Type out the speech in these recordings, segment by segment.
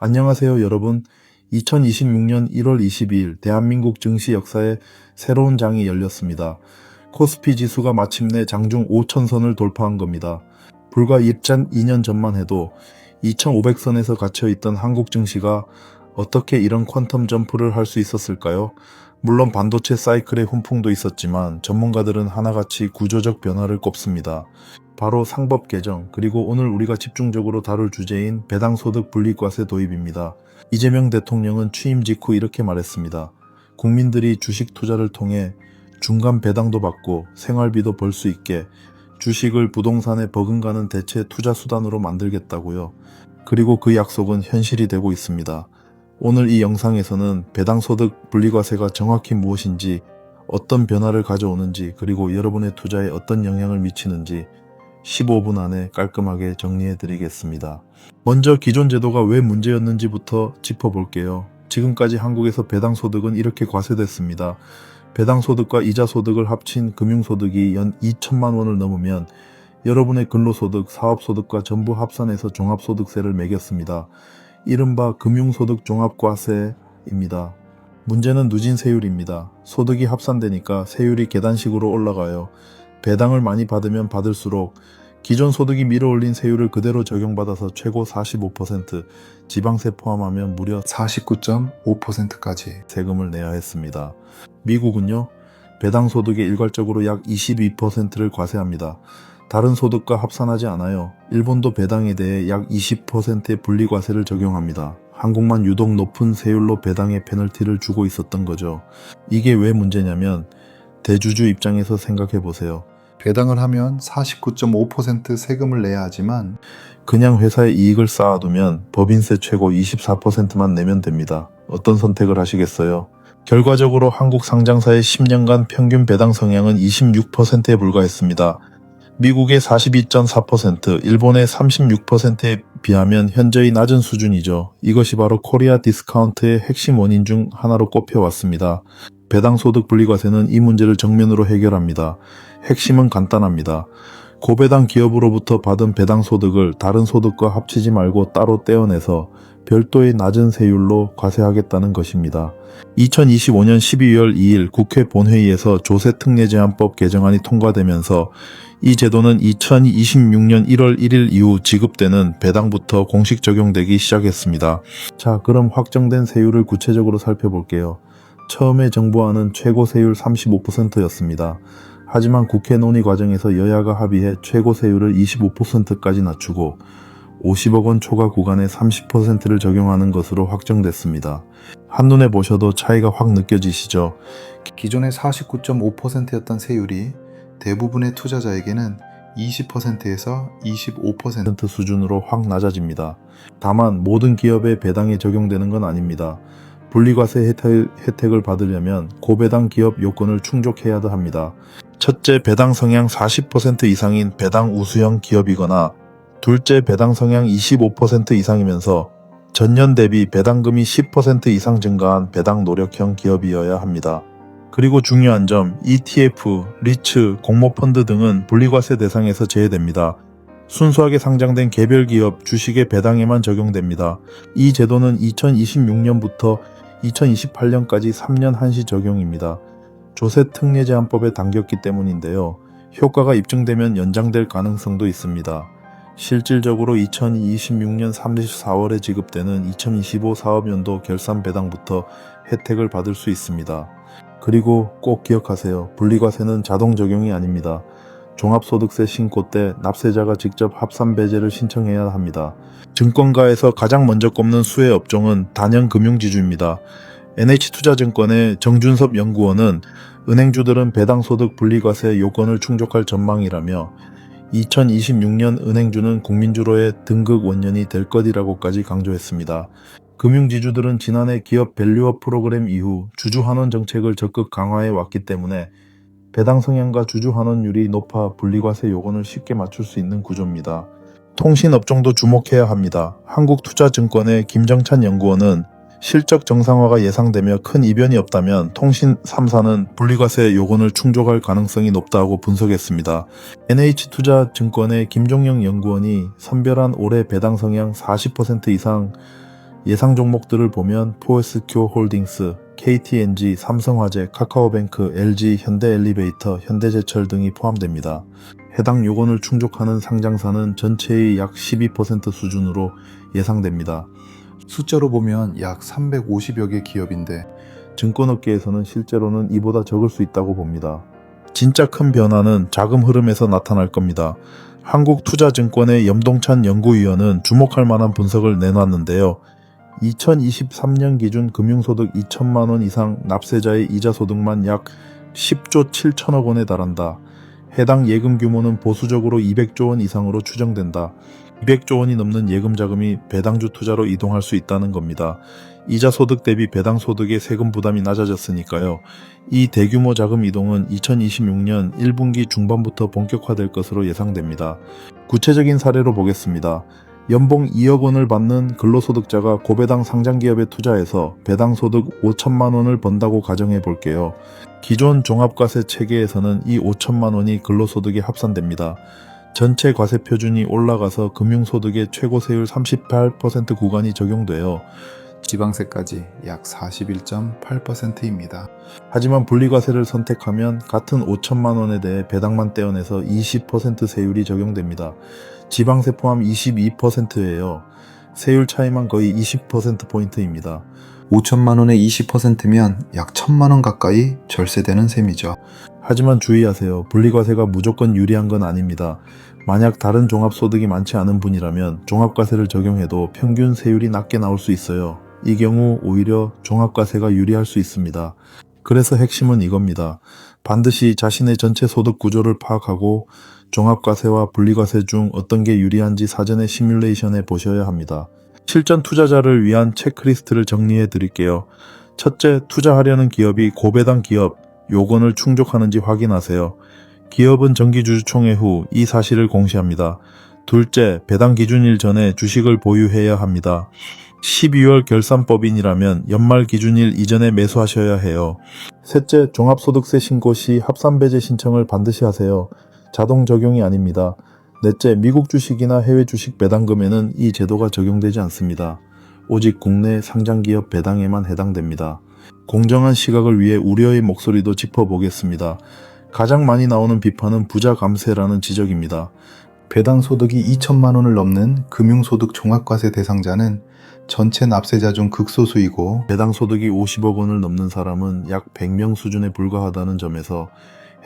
안녕하세요, 여러분. 2026년 1월 22일 대한민국 증시 역사에 새로운 장이 열렸습니다. 코스피 지수가 마침내 장중 5천선을 돌파한 겁니다. 불과 2년 전만 해도 2,500선에서 갇혀있던 한국 증시가 어떻게 이런 퀀텀 점프를 할 수 있었을까요? 물론 반도체 사이클의 훈풍도 있었지만 전문가들은 하나같이 구조적 변화를 꼽습니다. 바로 상법 개정, 그리고 오늘 우리가 집중적으로 다룰 주제인 배당소득 분리과세 도입입니다. 이재명 대통령은 취임 직후 이렇게 말했습니다. 국민들이 주식 투자를 통해 중간 배당도 받고 생활비도 벌 수 있게 주식을 부동산에 버금가는 대체 투자 수단으로 만들겠다고요. 그리고 그 약속은 현실이 되고 있습니다. 오늘 이 영상에서는 배당소득 분리과세가 정확히 무엇인지, 어떤 변화를 가져오는지, 그리고 여러분의 투자에 어떤 영향을 미치는지 15분 안에 깔끔하게 정리해 드리겠습니다. 먼저 기존 제도가 왜 문제였는지부터 짚어볼게요. 지금까지 한국에서 배당소득은 이렇게 과세됐습니다. 배당소득과 이자소득을 합친 금융소득이 연 2천만 원을 넘으면 여러분의 근로소득, 사업소득과 전부 합산해서 종합소득세를 매겼습니다. 이른바 금융소득 종합과세입니다. 문제는 누진 세율입니다. 소득이 합산되니까 세율이 계단식으로 올라가요. 배당을 많이 받으면 받을수록 기존 소득이 밀어올린 세율을 그대로 적용받아서 최고 45%, 지방세 포함하면 무려 49.5%까지 세금을 내야 했습니다. 미국은요, 배당소득의 일괄적으로 약 22%를 과세합니다. 다른 소득과 합산하지 않아요. 일본도 배당에 대해 약 20%의 분리과세를 적용합니다. 한국만 유독 높은 세율로 배당에 페널티를 주고 있었던 거죠. 이게 왜 문제냐면 대주주 입장에서 생각해 보세요. 배당을 하면 49.5% 세금을 내야 하지만 그냥 회사에 이익을 쌓아두면 법인세 최고 24%만 내면 됩니다. 어떤 선택을 하시겠어요? 결과적으로 한국 상장사의 10년간 평균 배당 성향은 26%에 불과했습니다. 미국의 42.4%, 일본의 36%에 비하면 현저히 낮은 수준이죠. 이것이 바로 코리아 디스카운트의 핵심 원인 중 하나로 꼽혀왔습니다. 배당소득 분리과세는 이 문제를 정면으로 해결합니다. 핵심은 간단합니다. 고배당 기업으로부터 받은 배당소득을 다른 소득과 합치지 말고 따로 떼어내서 별도의 낮은 세율로 과세하겠다는 것입니다. 2025년 12월 2일 국회 본회의에서 조세특례제한법 개정안이 통과되면서 이 제도는 2026년 1월 1일 이후 지급되는 배당부터 공식 적용되기 시작했습니다. 자, 그럼 확정된 세율을 구체적으로 살펴볼게요. 처음에 정부안은 최고 세율 35%였습니다. 하지만 국회 논의 과정에서 여야가 합의해 최고 세율을 25%까지 낮추고 50억 원 초과 구간에 30%를 적용하는 것으로 확정됐습니다. 한눈에 보셔도 차이가 확 느껴지시죠? 기존의 49.5%였던 세율이 대부분의 투자자에게는 20%에서 25% 수준으로 확 낮아집니다. 다만 모든 기업의 배당에 적용되는 건 아닙니다. 분리과세 혜택을 받으려면 고배당 기업 요건을 충족해야 합니다. 첫째, 배당 성향 40% 이상인 배당 우수형 기업이거나 둘째, 배당 성향 25% 이상이면서 전년 대비 배당금이 10% 이상 증가한 배당 노력형 기업이어야 합니다. 그리고 중요한 점, ETF, 리츠, 공모펀드 등은 분리과세 대상에서 제외됩니다. 순수하게 상장된 개별 기업 주식의 배당에만 적용됩니다. 이 제도는 2026년부터 2028년까지 3년 한시 적용입니다. 조세특례제한법에 당겼기 때문인데요. 효과가 입증되면 연장될 가능성도 있습니다. 실질적으로 2026년 34월에 지급되는 2025 사업연도 결산 배당부터 혜택을 받을 수 있습니다. 그리고 꼭 기억하세요. 분리과세는 자동 적용이 아닙니다. 종합소득세 신고 때 납세자가 직접 합산배제를 신청해야 합니다. 증권가에서 가장 먼저 꼽는 수혜 업종은 단연금융지주입니다. NH투자증권의 정준섭 연구원은 은행주들은 배당소득 분리과세 요건을 충족할 전망이라며 2026년 은행주는 국민주로의 등극 원년이 될 것이라고까지 강조했습니다. 금융지주들은 지난해 기업 밸류업 프로그램 이후 주주환원 정책을 적극 강화해 왔기 때문에 배당 성향과 주주 환원율이 높아 분리과세 요건을 쉽게 맞출 수 있는 구조입니다. 통신업종도 주목해야 합니다. 한국투자증권의 김정찬 연구원은 실적 정상화가 예상되며 큰 이변이 없다면 통신 3사는 분리과세 요건을 충족할 가능성이 높다고 분석했습니다. NH투자증권의 김종영 연구원이 선별한 올해 배당 성향 40% 이상 예상 종목들을 보면 포에스큐 홀딩스, KTNG, 삼성화재, 카카오뱅크, LG, 현대엘리베이터, 현대제철 등이 포함됩니다. 해당 요건을 충족하는 상장사는 전체의 약 12% 수준으로 예상됩니다. 숫자로 보면 약 350여 개 기업인데 증권업계에서는 실제로는 이보다 적을 수 있다고 봅니다. 진짜 큰 변화는 자금 흐름에서 나타날 겁니다. 한국투자증권의 염동찬 연구위원은 주목할 만한 분석을 내놨는데요. 2023년 기준 금융소득 2천만 원 이상 납세자의 이자 소득만 약 10조 7천억 원에 달한다. 해당 예금 규모는 보수적으로 200조 원 이상으로 추정된다. 200조 원이 넘는 예금 자금이 배당주 투자로 이동할 수 있다는 겁니다. 이자 소득 대비 배당 소득의 세금 부담이 낮아졌으니까요. 이 대규모 자금 이동은 2026년 1분기 중반부터 본격화될 것으로 예상됩니다. 구체적인 사례로 보겠습니다. 연봉 2억 원을 받는 근로소득자가 고배당 상장기업에 투자해서 배당 소득 5천만 원을 번다고 가정해 볼게요. 기존 종합과세 체계에서는 이 5천만 원이 근로소득에 합산됩니다. 전체 과세 표준이 올라가서 금융소득의 최고 세율 38% 구간이 적용돼요. 지방세까지 약 41.8%입니다. 하지만 분리과세를 선택하면 같은 5천만 원에 대해 배당만 떼어내서 20% 세율이 적용됩니다. 지방세 포함 22%예요. 세율 차이만 거의 20%포인트입니다. 5천만 원의 20%면 약 1천만 원 가까이 절세되는 셈이죠. 하지만 주의하세요. 분리과세가 무조건 유리한 건 아닙니다. 만약 다른 종합소득이 많지 않은 분이라면 종합과세를 적용해도 평균 세율이 낮게 나올 수 있어요. 이 경우 오히려 종합과세가 유리할 수 있습니다. 그래서 핵심은 이겁니다. 반드시 자신의 전체 소득 구조를 파악하고 종합과세와 분리과세 중 어떤 게 유리한지 사전에 시뮬레이션해 보셔야 합니다. 실전 투자자를 위한 체크리스트를 정리해 드릴게요. 첫째, 투자하려는 기업이 고배당 기업 요건을 충족하는지 확인하세요. 기업은 정기주주총회 후 이 사실을 공시합니다. 둘째, 배당 기준일 전에 주식을 보유해야 합니다. 12월 결산법인이라면 연말 기준일 이전에 매수하셔야 해요. 셋째, 종합소득세 신고 시 합산배제 신청을 반드시 하세요. 자동 적용이 아닙니다. 넷째, 미국 주식이나 해외 주식 배당금에는 이 제도가 적용되지 않습니다. 오직 국내 상장기업 배당에만 해당됩니다. 공정한 시각을 위해 우려의 목소리도 짚어보겠습니다. 가장 많이 나오는 비판은 부자 감세라는 지적입니다. 배당 소득이 2천만 원을 넘는 금융소득 종합과세 대상자는 전체 납세자 중 극소수이고 배당 소득이 50억 원을 넘는 사람은 약 100명 수준에 불과하다는 점에서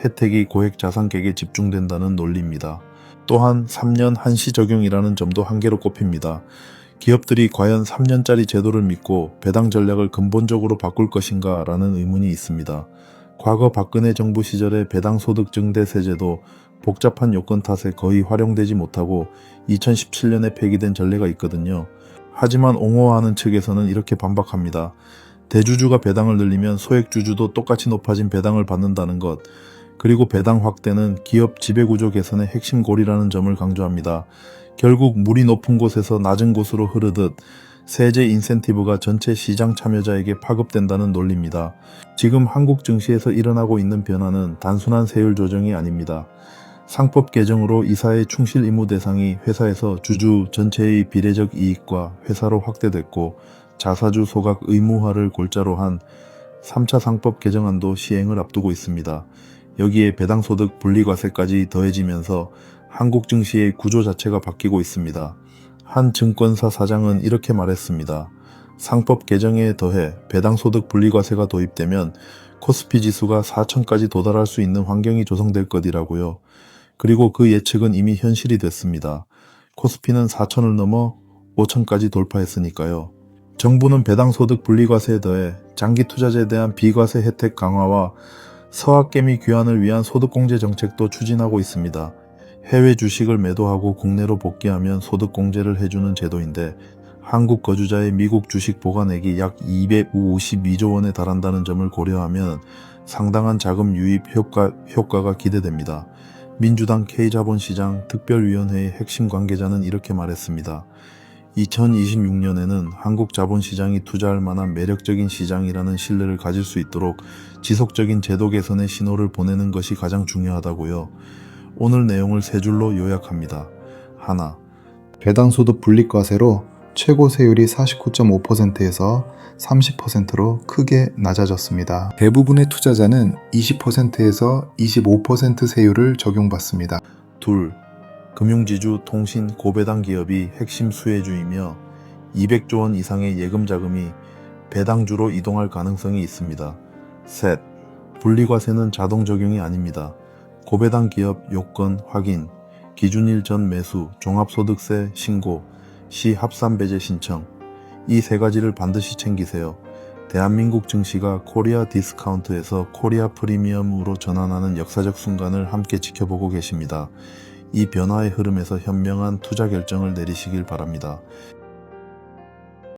혜택이 고액 자산객에 집중된다는 논리입니다. 또한 3년 한시 적용이라는 점도 한계로 꼽힙니다. 기업들이 과연 3년짜리 제도를 믿고 배당 전략을 근본적으로 바꿀 것인가 라는 의문이 있습니다. 과거 박근혜 정부 시절의 배당 소득 증대세제도 복잡한 요건 탓에 거의 활용되지 못하고 2017년에 폐기된 전례가 있거든요. 하지만 옹호하는 측에서는 이렇게 반박합니다. 대주주가 배당을 늘리면 소액주주도 똑같이 높아진 배당을 받는다는 것, 그리고 배당 확대는 기업 지배구조 개선의 핵심 골이라는 점을 강조합니다. 결국 물이 높은 곳에서 낮은 곳으로 흐르듯 세제 인센티브가 전체 시장 참여자에게 파급된다는 논리입니다. 지금 한국 증시에서 일어나고 있는 변화는 단순한 세율 조정이 아닙니다. 상법 개정으로 이사의 충실 의무 대상이 회사에서 주주 전체의 비례적 이익과 회사로 확대됐고 자사주 소각 의무화를 골자로 한 3차 상법 개정안도 시행을 앞두고 있습니다. 여기에 배당소득 분리과세까지 더해지면서 한국 증시의 구조 자체가 바뀌고 있습니다. 한 증권사 사장은 이렇게 말했습니다. 상법 개정에 더해 배당소득 분리과세가 도입되면 코스피 지수가 4천까지 도달할 수 있는 환경이 조성될 것이라고요. 그리고 그 예측은 이미 현실이 됐습니다. 코스피는 4천을 넘어 5천까지 돌파했으니까요. 정부는 배당소득 분리과세에 더해 장기투자자에 대한 비과세 혜택 강화와 서학개미 귀환을 위한 소득공제 정책도 추진하고 있습니다. 해외 주식을 매도하고 국내로 복귀하면 소득공제를 해주는 제도인데 한국 거주자의 미국 주식 보관액이 약 252조 원에 달한다는 점을 고려하면 상당한 자금 유입 효과가 기대됩니다. 민주당 K자본시장 특별위원회의 핵심 관계자는 이렇게 말했습니다. 2026년에는 한국 자본시장이 투자할 만한 매력적인 시장이라는 신뢰를 가질 수 있도록 지속적인 제도 개선의 신호를 보내는 것이 가장 중요하다고요. 오늘 내용을 세 줄로 요약합니다. 하나, 배당소득 분리과세로 최고 세율이 49.5%에서 30%로 크게 낮아졌습니다. 대부분의 투자자는 20%에서 25% 세율을 적용받습니다. 둘, 금융지주, 통신, 고배당 기업이 핵심 수혜주이며 200조 원 이상의 예금 자금이 배당주로 이동할 가능성이 있습니다. 셋, 분리과세는 자동 적용이 아닙니다. 고배당 기업 요건 확인, 기준일 전 매수, 종합소득세 신고, 시 합산배제 신청, 이 세 가지를 반드시 챙기세요. 대한민국 증시가 코리아 디스카운트에서 코리아 프리미엄으로 전환하는 역사적 순간을 함께 지켜보고 계십니다. 이 변화의 흐름에서 현명한 투자 결정을 내리시길 바랍니다.